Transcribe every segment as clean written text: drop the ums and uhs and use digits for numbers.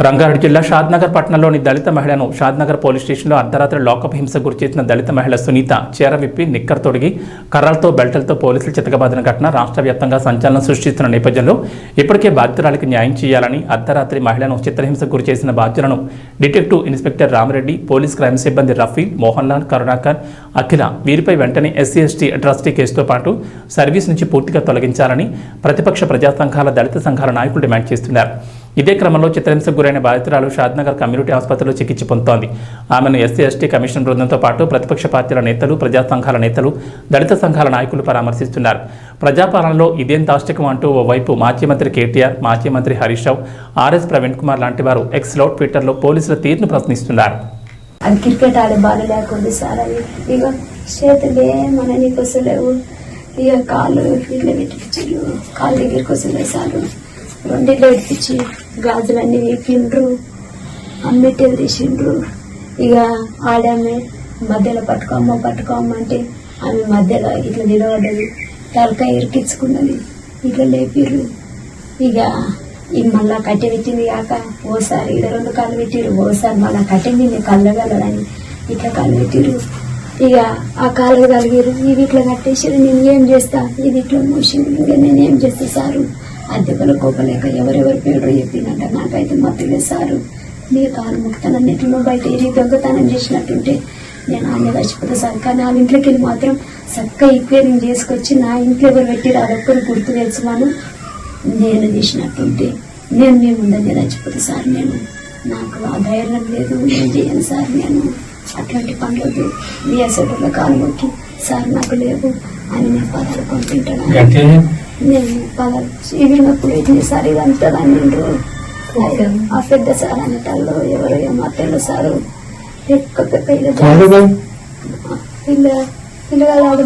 రంగారెడ్డి జిల్లా షాద్నగర్ పట్టణంలోని దళిత మహిళను షాద్నగర్ పోలీస్ స్టేషన్లో అర్ధరాత్రి లాకప్ హింసకు గురిచేసిన దళిత మహిళ సునీత చీర విప్పి నిక్కర్ తొడిగి కర్రలతో బెల్టలతో పోలీసులు చితకబాదిన ఘటన రాష్ట్ర వ్యాప్తంగా సంచలనం సృష్టిస్తున్న నేపథ్యంలో ఇప్పటికే బాధితురాలికి న్యాయం చేయాలని అర్ధరాత్రి మహిళను చిత్రహింసకు గురిచేసిన బాధ్యులను detective inspector Ramareddy, police crime సిబ్బంది రఫీల్, మోహన్ లాల్, కరుణాకర్, అఖిల వీరిపై వెంటనే SC/ST అట్రాసిటీ కేసుతో పాటు సర్వీస్ నుంచి పూర్తిగా తొలగించాలని ప్రతిపక్ష ప్రజా సంఘాల, దళిత సంఘాల నాయకులు డిమాండ్ చేస్తున్నారు. ఇదే క్రమంలో చిత్రహింసకు గురైన బాధితురాలు షాద్నగర్ కమ్యూనిటీ ఆసుపత్రిలో చికిత్స పొందుతోంది. ఆమెను SC/ST కమిషన్ బృందంతో పాటు ప్రతిపక్ష పార్టీల నేతలు, ప్రజా సంఘాల నేతలు, దళిత సంఘాల నాయకులు పరామర్శిస్తున్నారు. ప్రజాపాలనలో ఇదేం దాష్టికం అంటూ ఓవైపు మాజీ మంత్రి KTR, మాజీ మంత్రి హరీష్ రావు, RS ప్రవీణ్ కుమార్ లాంటి వారు ఎక్స్లో, ట్విట్టర్లో పోలీసుల తీరును ప్రశ్నిస్తున్నారు. అది క్రికెట్ ఆడే బాల్ లేకుండా సార్, అది ఇక చేతులే మన నీకు వస్తలేవు, ఇక కాళ్ళు ఇట్లా పెట్టించు, కాళ్ళ దగ్గరికి వస్తలేదు సార్. రెండిళ్ళు ఎడిపించి గాజులన్నీ వీపిండ్రు, అమ్మిట్టేది తీసిండ్రు. ఇక ఆడామె మధ్యలో పట్టుకోమ్మ అంటే ఆమె మధ్యలో ఇట్లా నిలబడ్డది, తలకాయ ఇరికించుకున్నది, ఇట్లా లేపిర్రు. ఇక మళ్ళా కట్టె పెట్టింది కాక ఓసారి ఇక 2 కాళ్ళు పెట్టిరు, ఓసారి మళ్ళా కట్టెంది కళ్ళగలడని ఇట్లా కాళ్ళు పెట్టిరు. ఇక ఆ కాళ్ళు కలిగిరు, ఇవి ఇట్లా కట్టేసారు. నేను ఏం చేస్తా, ఇది ఇట్లా మూసింది, ఇక నేను ఏం చేస్తా సారు. అద్దెపల కోపలేక ఎవరెవరి పేరు చెప్పిందంట, నాకైతే మత్తులే సారు. నీ కాలు ముక్తానని ఎట్లా బయట ఇది దొంగతనం చేసినట్టుంటే నేను ఆమె చచ్చిపోతా సార్. కానీ వాళ్ళ ఇంట్లోకి వెళ్ళి మాత్రం చక్కగా ఈక్వేరింగ్ చేసుకొచ్చి నా ఇంట్లో ఎవరు పెట్టిరు అదొక్కరు గుర్తు తెచ్చుమాను. నేను చేసినట్టుంటే నేను మీ ముందే చచ్చిపోతా సార్. నాకు ఆ ధైర్యం లేదు, నేను చేయను సార్. నేను అట్లాంటి పనులతో మీ అసలు కాలు మొక్కి సార్ నాకు లేవు అని నేను పదాలు పంపింటాను. నేను పదాలు ఇవినప్పుడు ఇట్లా సార్ ఇదంతా అన్నిండ్రు. ఆ పెద్ద సార్ అనేటాళ్ళు ఎవరో ఏమాత్రంలో సారు పిల్లగాడు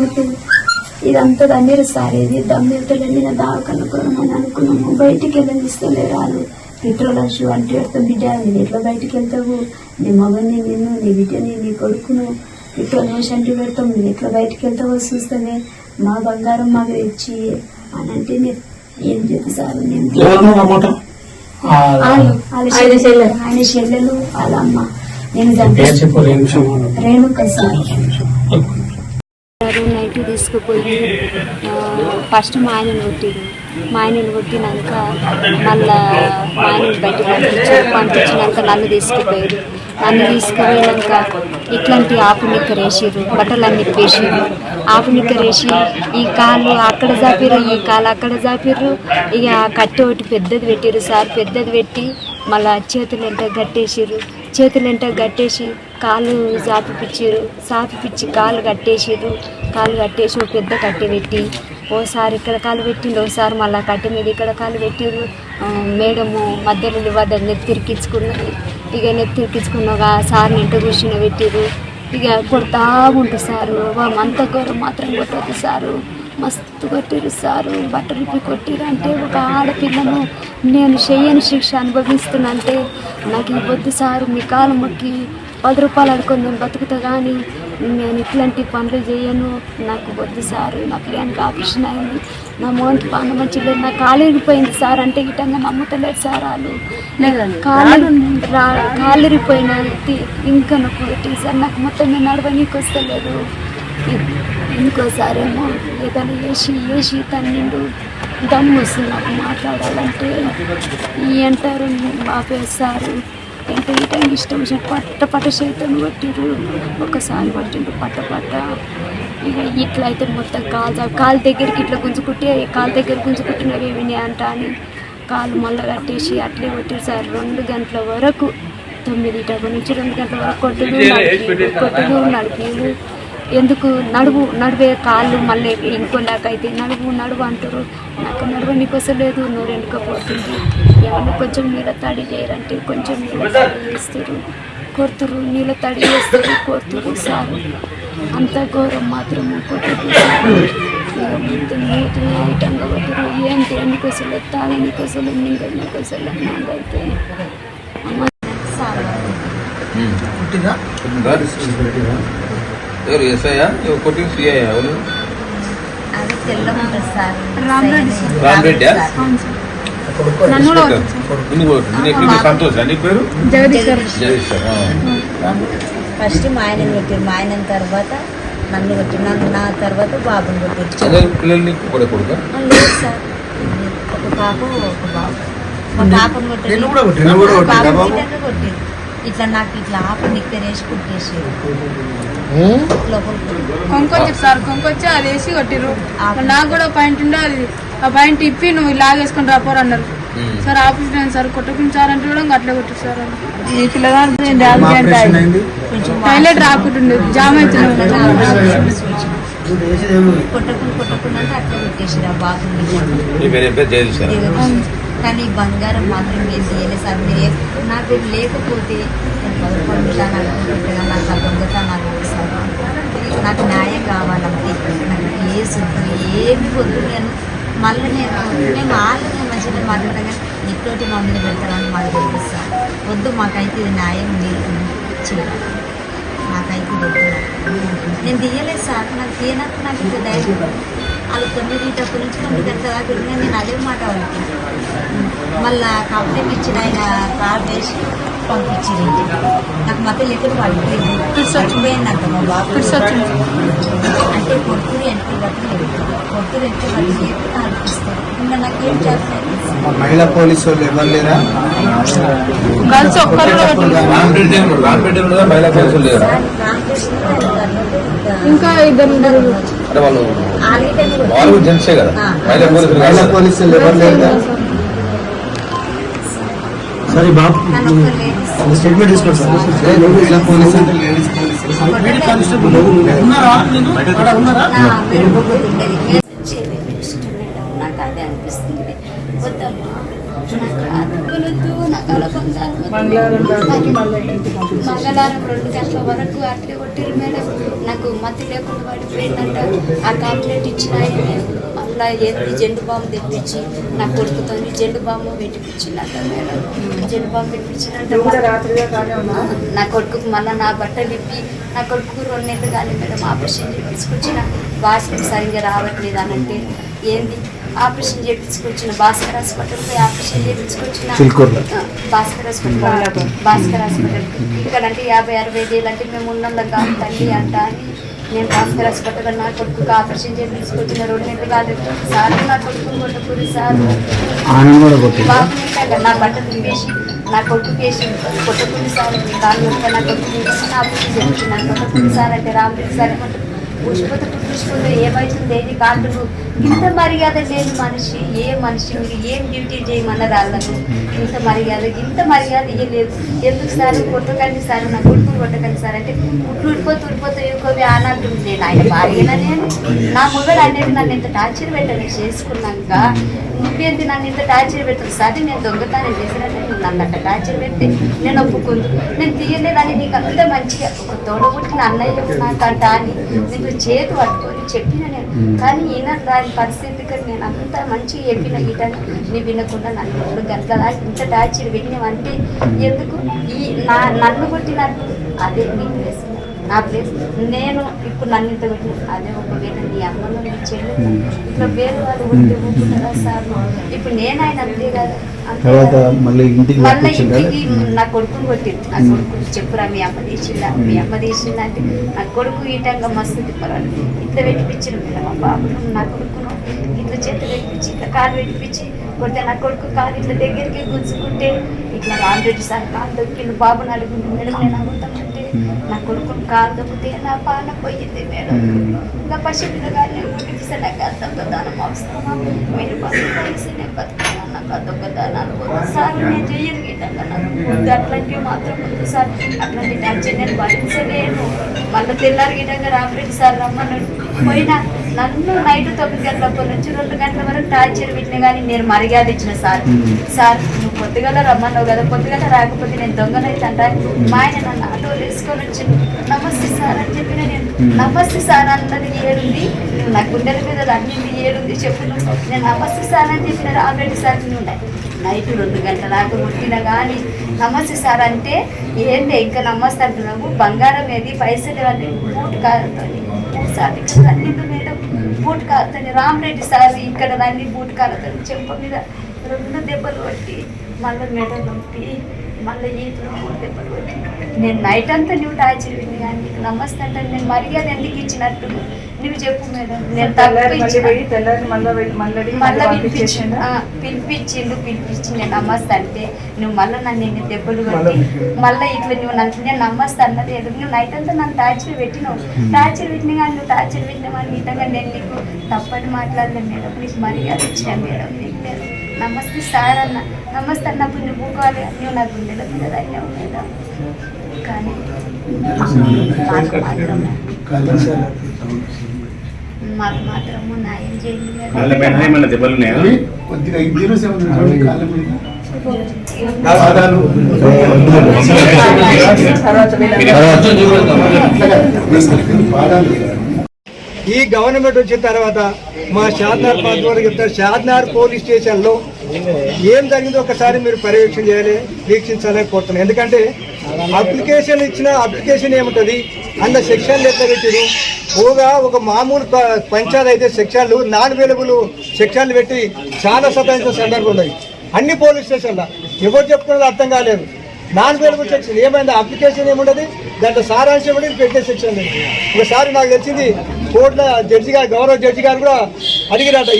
ఇదంతా దమ్మీరు సార్. ఇది దమ్మీరుతో వెళ్ళిన దావకనుకోమని అనుకున్నాము. బయటికి వెళ్ళనిస్తలే రాళ్ళు. పెట్రోల్ షూ అంటే పెడతాం, బిడ్డ నేను ఎట్లా బయటికి వెళ్తావు, నీ మగని నిన్ను, నీ బిడ్డని, నీ కొడుకును పెట్రోల్ అంటే పెడతాం, నువ్వు ఎట్లా బయటికి వెళ్తావో చూస్తానే, మా బంగారం మాకు తెచ్చి అని అంటే ఏం చెప్పి సార్. నేను ఆయన చెల్లెలు వాళ్ళ అమ్మ. నేను రేణుక సార్. నైట్ తీసుకుపోయి ఫస్ట్ మా ఆయనను కొట్టినాక మళ్ళా మా ఆయనను బయటకు పంపించినాక నన్ను తీసుకుపోయారు. నన్ను తీసుకుపోయినాక ఇట్లాంటి ఆపు నిక్కరేసారు, బట్టలన్నీ వేసారు. ఆపు నిక్కరేసి ఈ కాళ్ళు అక్కడ జాపిర్రు, ఈ కాళ్ళు అక్కడ జాపిర్రు. ఇక కట్టె ఒకటి పెద్దది పెట్టారు సార్. పెద్దది పెట్టి మళ్ళా చేతులు ఎంట కట్టేసి కాళ్ళు సాపిపిచ్చి కాళ్ళు కట్టేసి ఒక పెద్ద కట్టె పెట్టి ఓసారి ఇక్కడ కాలు పెట్టిండు, ఒకసారి మళ్ళీ కట్టె మీద ఇక్కడ కాలు పెట్టిరు. మేడము మధ్యలో నెత్తిరికించుకున్నది. ఇక నెత్తిరికించుకున్నాక సార్ని ఇంట కూర్చుని పెట్టిరు. ఇక కొడతా ఉంటుంది సారు. అంత ఘోరం మాత్రం కొట్టదు సారు. మస్తు కొట్టిరు సారు. బట్టలు కొట్టిరు అంటే ఒక ఆడపిల్లను నేను చెయ్యని శిక్ష అనుభవిస్తున్నా అంటే నాకు ఇవ్వద్దు సారు. మీ కాలు మొక్కి 10 రూపాయలు అనుకొని నేను బతుకుతా, కానీ నేను ఇట్లాంటి పనులు చేయను, నాకు వద్దు సారు. నా పిల్లనికి ఆపరేషన్ అయింది, నా మోంటి పనులు మంచిగా, నా కాలు ఇరిగిపోయింది సార్ అంటే ఇటంగా నమ్ముతలేదు సార్. వాళ్ళు కాలు ఇరిగిపోయిన ఇంకా నాకు పెట్టింది సార్. నాకు మొత్తం నేను నడవనీకి వస్తలేదు. ఇంకోసారేమో ఏదైనా వేసి తన్నిండు దమ్ము వస్తుంది నాకు మాట్లాడాలంటే. అంటారు ఆపేస్తారు అంటే ఇటంగా ఇష్టం వచ్చిన పట్ట చేతులు కొట్టిరు. ఒకసారి పట్టిండు పట్ట. ఇక ఇట్లా అయితే మొత్తం కాలు దగ్గరికి ఇట్లా కాలు దగ్గర గుంజుకుంటున్నవి ఏమి అంట అని కాలు మళ్ళీ కట్టేసి అట్లే కొట్టిరు సార్. 2 గంటల వరకు 9 నుంచి 2 గంటల వరకు కొట్టుడు నడిపిరు. ఎందుకు నడివే కాళ్ళు మళ్ళీ ఇంకోలాకైతే నడువు అంటారు. నాకు నడవనికి వస్తలేదు, నోరు ఎండుకపోతుంది. ఏమన్నా కొంచెం నీళ్ళ తడి చేయరంటే కొంచెం నీళ్ళ తడి చేస్తారు, కొడుతురు. నీళ్ళ తడి చేస్తారు, కొడుతురు సార్. అంత ఘోరం మాత్రము కొట్టుడు. ఐటంగా కొట్టురు. ఏంటి ఎన్నికోసలు తాగనికోసలు నీళ్ళనికోసలు నాకైతే ఎవరు ఎస్ఐయా కొట్టింగ్ సిఐ ఎవరు? అది తెల్లగా ఉంటుంది సార్. రామరెడ్డి నన్ను కూడా కొట్టింది ఎక్కడ సంతోష్ నీ పేరు జగదీష్ గారు. జగదీష్ సార్ ఫస్ట్ మా ఆయన కొట్టారు, మా ఆయన తర్వాత నన్ను కొట్టారు, నన్ను నా తర్వాత బాబుని కొట్టారు. చదువు పిల్లల్ని కూడా కొడుక లేదు సార్, ఒక పాప ఒక బాబు. మా పాపను నిన్ను కూడా కొట్టారా బాబు? కొట్టారు ఇట్లా నాకు ఇట్లా ఆప నిక్కరేసి కుట్టేసి లోపలికి కొంకొచ్చారు సార్, కొంకొచ్చి అది వేసి కొట్టిర్రు. నాకు కూడా పాయింట్ ఉండే అది ఆ పాయింట్ ఇప్పి నువ్వు లాగేసుకొని రాపోరు అన్నారు. సార్ ఆఫీస్ నేను సార్ కొట్టుకుని సార్ అంటే కూడా అట్లే కొట్టారు సార్. ఈ పిల్లగారు టాయిలెట్ రాకుంటుండే జామ్ అవుతున్నాడు. కొట్టకుండా అట్లా కొట్టేసారు ఆ బాబుని. నీ పేరు జగదీష్ సార్ కానీ బంగారం మాత్రం ఏం చేయలేదు సార్. మీరు నాకు లేకపోతే నేను పడుకుంటాను అనుకుంటున్నా, నాకు ఆ దొంగతనాలు సార్. నాకు న్యాయం కావాలంటే నాకు ఏ శుద్ధి ఏమి వద్దు. నేను మళ్ళీ మేము ఆళ్ళని మంచిగా మాట్లాడతాం కానీ ఇట్టోటి మా మీద పెడతారని మాకు తెలుసు సార్. వద్దు, మాకైతే ఇది న్యాయం మీరు చేయాలి. నాకైతే వద్దు, నేను తీయలేదు సార్. నాకు తీయనప్పుడు నాకు ఇంత ధైర్యం. వాళ్ళు 9 తప్పు నుంచి 9 గంటల దాకా పెట్టినా నేను అదే మాట వాళ్ళకి. మళ్ళా కంప్లైంట్ ఇచ్చిన ఆయన కాల్ వేసి పంపించింది. నాకు మధ్య లెక్కలు పడిపోయింది, చచ్చిపోయింది అంట మా బాబు. అంటే కొడుకుని ఎంట్రీ బట్టి కొడుకుని ఎంట్రీ బట్టి చెప్పి అనిపిస్తారు. ఇంకా నాకేం చేస్తాను. మహిళా పోలీసు వాళ్ళు ఎవరు లేరా? కలిసి ఒక్కరు మహిళా పోలీసులు లేరా? ఇంకా ఇద్దరు అంటే వాళ్ళు జెంట్సే కదా, మహిళా పోలీసులు మహిళా పోలీసులు ఎవరు లేరా? సరే బాబు స్టేట్మెంట్ తీసుకోండి సార్. మహిళా పోలీసు అంటే లేడీస్ నాకు అదే అనిపిస్తుంది. వద్దమ్మా, నాకు అదుపులొద్దు, నాకు అలా మంగళవారం 2 గంటల వరకు అట్లే కొట్టిరు మేడం. నాకు మతి లేకుండా పడిపోయిందంట. ఆ కంప్లైంట్ ఇచ్చిన ఆయన మళ్ళీ ఏంటి జెండు బాంబు తెప్పించి నా కొడుకుతో జెండు బాంబు పెట్టిపించిందంట మేడం. జెండు బాంబు పెట్టించినట్టు నా కొడుకుకు మళ్ళీ నా బట్టలు ఇప్పి నా కొడుకు 2 నెలలు కానీ మేడం ఆపరేషన్ చేయించుకొచ్చిన. వాసన సరిగ్గా రావట్లేదు అని అంటే ఏంది ఆపరేషన్ చేయించుకొచ్చిన భాస్కర్ హాస్పిటల్ పోయి ఆపరేషన్ చేయించుకొచ్చిన. భాస్కర్ హాస్పిటల్ ఇక్కడ అంటే 50-60 వేలు అంటే మేము ఉన్నందుకు కాదు తల్లి అంట అని నేను భాస్కర్ హాస్పిటల్ నా కొడుకు ఆపరేషన్ చేయించుకొచ్చిన. 2 నెలలు కాదు సార్, నా కొడుకు కొట్టుకుని సార్ బాబు నా బట్టలు తిప్పేసి నా కొడుకు వేసి కొట్టుకుని సార్. దాని నా కొడుకు ఆపరేషన్ చేయించున్నాను. కొట్టుకుని సార్ అంటే రామరెడ్డి సార్ పుష్పతో ఏమవుతుంది ఏది కాదు. ఇంత మర్యాద లేని మనిషి ఏ మనిషి మీరు ఏం డ్యూటీ చేయమన్నారు వాళ్ళను. ఇంత మర్యాద ఇవ్వలేదు. ఎందుకు సార్ కొట్టకండి సార్, నా కొడుకు కొట్టకండి సార్ అంటే ఊడిపోతూ ఎక్కువ ఆనాడు నేను ఆయన భార్యనా, నేను నా మొగడు అనేది నన్ను ఇంత టార్చర్ పెట్టాను చేసుకున్నాక. నువ్వేంటి నన్ను ఇంత టార్చర్ పెట్టదు సార్, నేను దొంగతనం చేసినట్టే నువ్వు నన్ను అట్లా టార్చర్ పెడితే నేను ఒప్పుకుంది. నేను తీయలేదని నీకు అంత మంచిగా ఒక తోడబుట్టిన అన్నయ్య నాకంట అని నీకు చేతి పట్టుకొని చెప్పిన నేను. కానీ ఈయన దాని పరిస్థితికి నేను అంత మంచిగా చెప్పిన ఈటని నీ వినకుండా నన్ను 2 గంటల ఇంత టార్చర్ పెట్టినవంటే ఎందుకు నన్ను కొట్టినట్టు అదే నీ ప్లేస్ నా ప్లేస్. నేను ఇప్పుడు నన్ను ఇంత కొట్టిన అదే ఒకవేళ నీ అమ్మను నీ చెల్లి ఇట్లా వేరే వాళ్ళు కొట్టి ఊరుకుంటారా సార్. ఇప్పుడు నేను ఆయన అంతే కదా. మళ్ళీ ఇంటికి నా కొడుకుని కొట్టింది. నా కొడుకు చెప్పురా మీ అమ్మ తీసిందా అంటే నా కొడుకు ఈటంగా మస్తు తిప్పరాడు. ఇట్లా పెట్టిపించిన మేడం మా బాబును నా కొడుకును ఇట్లా చేతి పెట్టించి ఇట్లా కాలు పెట్టిపించి కొడితే నా కొడుకు కాలు ఇట్లా దగ్గరికి గుంజుకుంటే ఇట్లా రామరెడ్డి సార్ కాలు దొక్కిండు. బాబుని అడుగుంది మేడం నేను అడుగుతానంటే నా కొడుకుని కాలు దొక్కితే నా పాన పోయింది మేడం. ఇంకా పసిపిల్లగానే ముడిపిస్తే నాకు దొంగదానం అవసరమా, మీరు బతుకుసి నేను బతుకున్నాను, నాకు దొంగదానాలు వద్దు సార్, నేను చెయ్యను గిట్టంగా నాకు వద్దు, అట్లాంటివి మాత్రం వద్దు సార్, అట్లాంటి టెన్షన్ నేను భరించలేను. మళ్ళీ తెల్లారి గిట్టంగా రామరెడ్డి సార్ రమ్మన్నాడు. పోయినా నన్ను నైట్ 9 గంటల నుంచి 2 గంటల వరకు టార్చర్ పెట్టిన కానీ నేను మర్యాద ఇచ్చిన సార్. సార్ నువ్వు పొద్దుగల రమ్మన్నావు కదా, పొద్దుగల రాకపోతే నేను దొంగనైతే అంట. మా ఆయన నన్ను ఆటో వేసుకొని వచ్చి నమస్తే సార్ అని చెప్పిన. నేను నమస్తే సార్ అన్నది ఏడుంది, నువ్వు నా గుండెల మీద అన్నింది ఏడుంది చెప్పు. నేను నమస్తే సార్ అని చెప్పిన ఆల్రెడీ సార్ నువ్వు నైట్ 2 గంటల దాకా కొట్టినా కానీ నమస్తే సార్ అంటే ఏంటి ఇంకా నమస్తే అంటున్నావు, బంగారం ఏది పైసలు అన్నీ బూట్ కారుతో అన్నింటి మీద బూట్ కారుతాను. రామరెడ్డి సార్ ఇక్కడ అన్ని బూట్ కారుతాను చెప్ప మీద రెండు దెబ్బలు కొట్టి మళ్ళీ మెడ నొప్పి మళ్ళీ ఈతలు 3 దెబ్బలు కొట్టి నేను నైట్ అంతా నువ్వు టార్చర్ విని కానీ నీకు నమస్తే అంటే నేను మర్యాద ఎందుకు ఇచ్చినట్టు నువ్వు చెప్పు మేడం. నేను మళ్ళీ పిలిపించి నేను నమస్తే అంటే నువ్వు మళ్ళీ నన్ను ఎన్ని దెబ్బలు కొట్టి మళ్ళీ ఇట్లా నువ్వు నన్ను నేను నమస్తే అన్నది ఎందుకు నువ్వు నైట్ అంతా నన్ను టార్చర్ పెట్టినావు. టార్చర్ పెట్టినా కానీ నువ్వు టార్చర్ పెట్టినావు మిగతాగా నేను నీకు తప్పని మాట్లాడలేదు మేడం. నీకు మర్యాద ఇచ్చాను మేడం. నీకు నేను నమస్తే సార్ అన్న నమస్తే అన్నప్పుడు నువ్వు పోవాలి నువ్వు నా గుండెల మీద ధన్యం మేడం. కానీ మాకు మాత్రము న్యాయం చేయండి. కొద్దిగా 07 ఈ గవర్నమెంట్ వచ్చిన తర్వాత మా షాద్నార్ పాత్ర చెప్తారు. షాద్నార్ పోలీస్ స్టేషన్లో ఏం జరిగిందో ఒకసారి మీరు పర్యవేక్షణ చేయాలి, వీక్షించాలని కోరుతున్నాను. ఎందుకంటే అప్లికేషన్ ఇచ్చిన అప్లికేషన్ ఏముంటుంది అంత సెక్షన్లు ఎట్లా పెట్టారు. పోగా ఒక మామూలు పంచాయతీ అయితే సెక్షన్లు నాన్ అవైలబుల్ సెక్షన్లు పెట్టి చాలా సతాయించిన సందర్భం ఉన్నాయి అన్ని పోలీస్ స్టేషన్లో. ఎవరు చెప్తున్నది అర్థం కాలేదు. నాన్ అవైలబుల్ సెక్షన్ ఏమైంది, అప్లికేషన్ ఏముండదు, దాంట్లో సారాంశం కూడా పెట్టే సెక్షన్ లేదు. ఒకసారి నాకు తెలిసింది కోర్టులో జడ్జి గారు, గౌరవ జడ్జి గారు కూడా అడిగిరట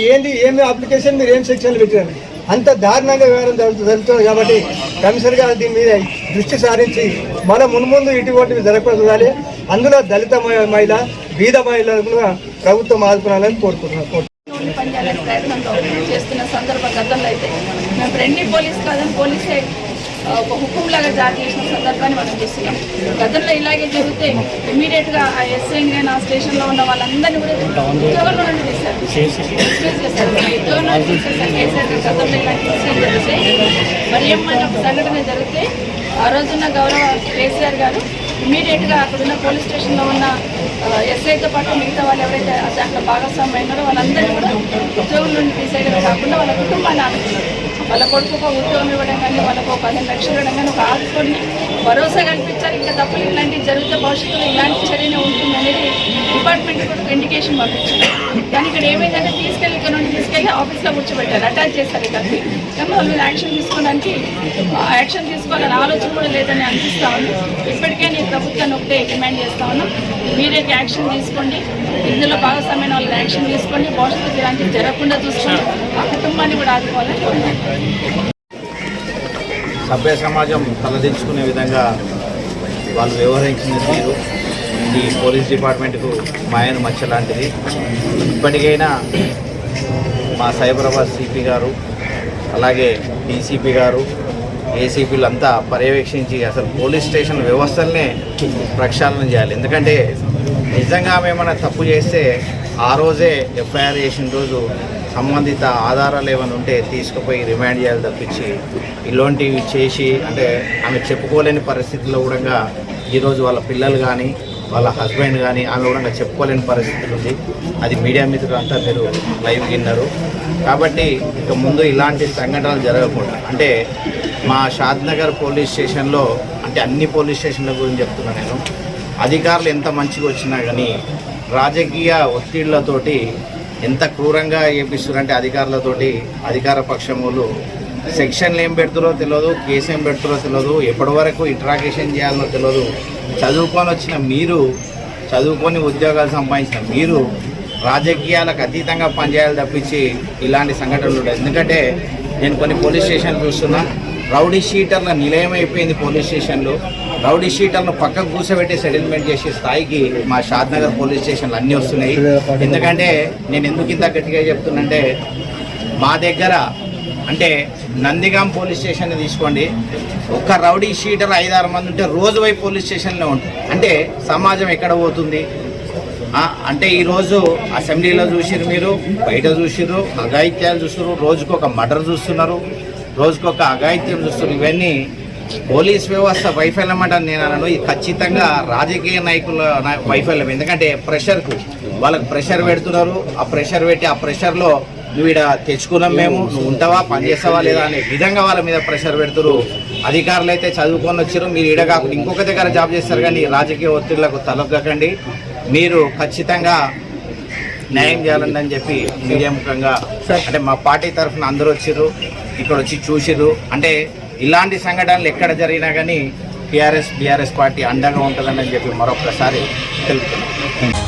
ఏమి అప్లికేషన్ మీరు ఏం సెక్షన్లు పెట్టారు. అంత దారుణంగా వ్యవహారం జరుగుతుంది. కాబట్టి కమిషనర్ గారు దీని మీద దృష్టి సారించి మన మున్ముందు ఇటువంటివి జరగకుండా చూడాలి. అందులో దళిత మహిళ బీద మహిళలను కూడా ప్రభుత్వం ఆదుకోవాలని కోరుకుంటున్నాను. పనిచేయాలని ప్రయత్నంలో చేస్తున్న సందర్భ గతంలో అయితే మేము ఫ్రెండ్లీ పోలీస్ కాదని పోలీసే ఒక హుకుం లాగా జారీ చేసిన సందర్భాన్ని మనం చూస్తున్నాం. గతంలో ఇలాగే జరిగితే ఇమీడియట్గా ఆ ఎస్ఐని కానీ ఆ స్టేషన్లో ఉన్న వాళ్ళందరినీ కూడా ఉద్యోగంలో నుండి తీశారు, డిస్మిస్ చేశారు. ఉద్యోగం నుండి తీసేసారు కేసీఆర్. గతంలో ఇలాంటి ఇన్సిడెంట్ జరిగితే మరి ఏమైనా ఒక సంఘటన జరిగితే ఆ రోజున్న గౌరవ కేసీఆర్ గారు ఇమీడియట్గా అక్కడున్న పోలీస్ స్టేషన్లో ఉన్న ఎస్ఐతో పాటు మిగతా వాళ్ళు ఎవరైతే దాంట్లో భాగస్వామ్యం అయినారో వాళ్ళందరినీ కూడా ఉద్యోగం నుండి తీసేయడమే కాకుండా వాళ్ళ కుటుంబాన్ని ఆదుకున్నారు. వాళ్ళ కొడుకు ఒక ఉద్యోగం ఇవ్వడం కానీ వాళ్ళకు 15 లక్షలు ఇవ్వడం కానీ ఒక ఆదుకొని భరోసా కల్పించారు. ఇంకా తప్పులు ఇలాంటివి జరిగితే భవిష్యత్తులో ఇలాంటి చర్యనే ఉంటుంది అనేది డిపార్ట్మెంట్ కూడా ఒక ఇండికేషన్ పంపించారు. కానీ ఇక్కడ ఏమైందంటే ఇక్కడ నుండి తీసుకెళ్ళి ఆఫీస్లో కూర్చోబెట్టారు, అటాచ్ చేస్తారు. ఇక్కడికి కానీ వాళ్ళ మీద యాక్షన్ తీసుకోవడానికి యాక్షన్ తీసుకోవాలని ఆలోచన కూడా లేదని అనిపిస్తా ఉంది. ఇప్పటికే నేను ప్రభుత్వాన్ని ఒకటే డిమాండ్ చేస్తా ఉన్నాం, ఇమీడియట్ యాక్షన్ తీసుకోండి, ఇందులో భాగస్వామ్యమైన వాళ్ళకి యాక్షన్ తీసుకోండి, భవిష్యత్తు ఇలాంటివి జరగకుండా చూసుకోండి, ఆ కుటుంబాన్ని కూడా ఆదుకోవాలని కోరుకుంటున్నాను. సభ్య సమాజం తలదించుకునే విధంగా వాళ్ళు వ్యవహరించిన తీరు ఈ పోలీస్ డిపార్ట్మెంట్కు మాయను మచ్చ లాంటిది. ఇప్పటికైనా మా సైబరాబాద్ సిపి గారు అలాగే డీసీపీ గారు ఏసీపీలు అంతా పర్యవేక్షించి అసలు పోలీస్ స్టేషన్ వ్యవస్థలనే ప్రక్షాళన చేయాలి. ఎందుకంటే నిజంగా మేమన్నా తప్పు చేస్తే ఆ రోజే ఎఫ్ఐఆర్ చేసిన రోజు సంబంధిత ఆధారాలు ఏమైనా ఉంటే తీసుకుపోయి రిమాండ్ చేయాలి తప్పించి ఇలాంటివి చేసి అంటే ఆమె చెప్పుకోలేని పరిస్థితుల్లో కూడా ఈరోజు వాళ్ళ పిల్లలు కానీ వాళ్ళ హస్బెండ్ కానీ ఆమె కూడా చెప్పుకోలేని పరిస్థితులు ఉంది. అది మీడియా మిత్రులంతా మీరు లైవ్ విన్నారు. కాబట్టి ఇక ముందు ఇలాంటి సంఘటనలు జరగకుండా అంటే మా షాద్నగర్ పోలీస్ స్టేషన్లో అంటే అన్ని పోలీస్ స్టేషన్ల గురించి చెప్తున్నా నేను, అధికారులు ఎంత మంచిగా వచ్చినా కానీ రాజకీయ ఒత్తిళ్లతోటి ఎంత క్రూరంగా చేపిస్తున్నారంటే అధికారులతోటి అధికార పక్షం వాళ్ళు సెక్షన్లు ఏం పెడుతురో తెలియదు, కేసు ఏం పెడుతురో తెలియదు, ఎప్పటి వరకు ఇంట్రాగేషన్ చేయాలనో తెలియదు. చదువుకొని వచ్చిన మీరు, చదువుకొని ఉద్యోగాలు సంపాదించిన మీరు రాజకీయాలకు అతీతంగా పనిచేయాలి తప్పించి ఇలాంటి సంఘటనలు ఉంటాయి. ఎందుకంటే నేను కొన్ని పోలీస్ స్టేషన్లు చూస్తున్నా, రౌడీ షీటర్ల నిలయం అయిపోయింది పోలీస్ స్టేషన్లు. రౌడీ షీటర్లను పక్కకు కూర్చోబెట్టి సెటిల్మెంట్ చేసే స్థాయికి మా షాద్నగర్ పోలీస్ స్టేషన్లు అన్నీ వస్తున్నాయి. ఎందుకంటే నేను ఎందుకు ఇంత గట్టిగా చెప్తున్నంటే మా దగ్గర అంటే నందిగాం పోలీస్ స్టేషన్ తీసుకోండి, ఒక్క రౌడీ షీటర్ 5-6 మంది ఉంటే రోజు పోయి పోలీస్ స్టేషన్లో ఉంటుంది. అంటే సమాజం ఎక్కడ పోతుంది అంటే ఈరోజు అసెంబ్లీలో చూసిరు, మీరు బయట చూసిరు, అఘాయిత్యాలు చూస్తున్నారు, రోజుకొక మర్డర్ చూస్తున్నారు, రోజుకొక అఘాయిత్యం చూస్తున్నారు. ఇవన్నీ పోలీస్ వ్యవస్థ వైఫల్యం అంటాను నేను అనను, ఇది ఖచ్చితంగా రాజకీయ నాయకుల వైఫల్యం. ఎందుకంటే ప్రెషర్కు వాళ్ళకు ప్రెషర్ పెడుతున్నారు, ఆ ప్రెషర్ పెట్టి ఆ ప్రెషర్లో నువ్వు ఇక్కడ తెచ్చుకున్నాం మేము, నువ్వు ఉంటావా పనిచేస్తావా లేదా అనే విధంగా వాళ్ళ మీద ప్రెషర్ పెడుతున్నారు. అధికారులు అయితే చదువుకొని వచ్చారు, మీరు ఈడ కాకుండా ఇంకొక దగ్గర జాబ్ చేస్తారు, కానీ రాజకీయ ఒత్తిళ్లకు తలొగ్గకండి. మీరు ఖచ్చితంగా న్యాయం చేయాలని చెప్పి మీడియా ముఖంగా అంటే మా పార్టీ తరఫున అందరూ వచ్చిర్రు, ఇక్కడ వచ్చి చూసిర్రు. అంటే ఇలాంటి సంఘటనలు ఎక్కడ జరిగినా కానీ బీఆర్ఎస్ పార్టీ అండగా ఉంటుందని చెప్పి మరొకసారి తెలుపుతున్నాం.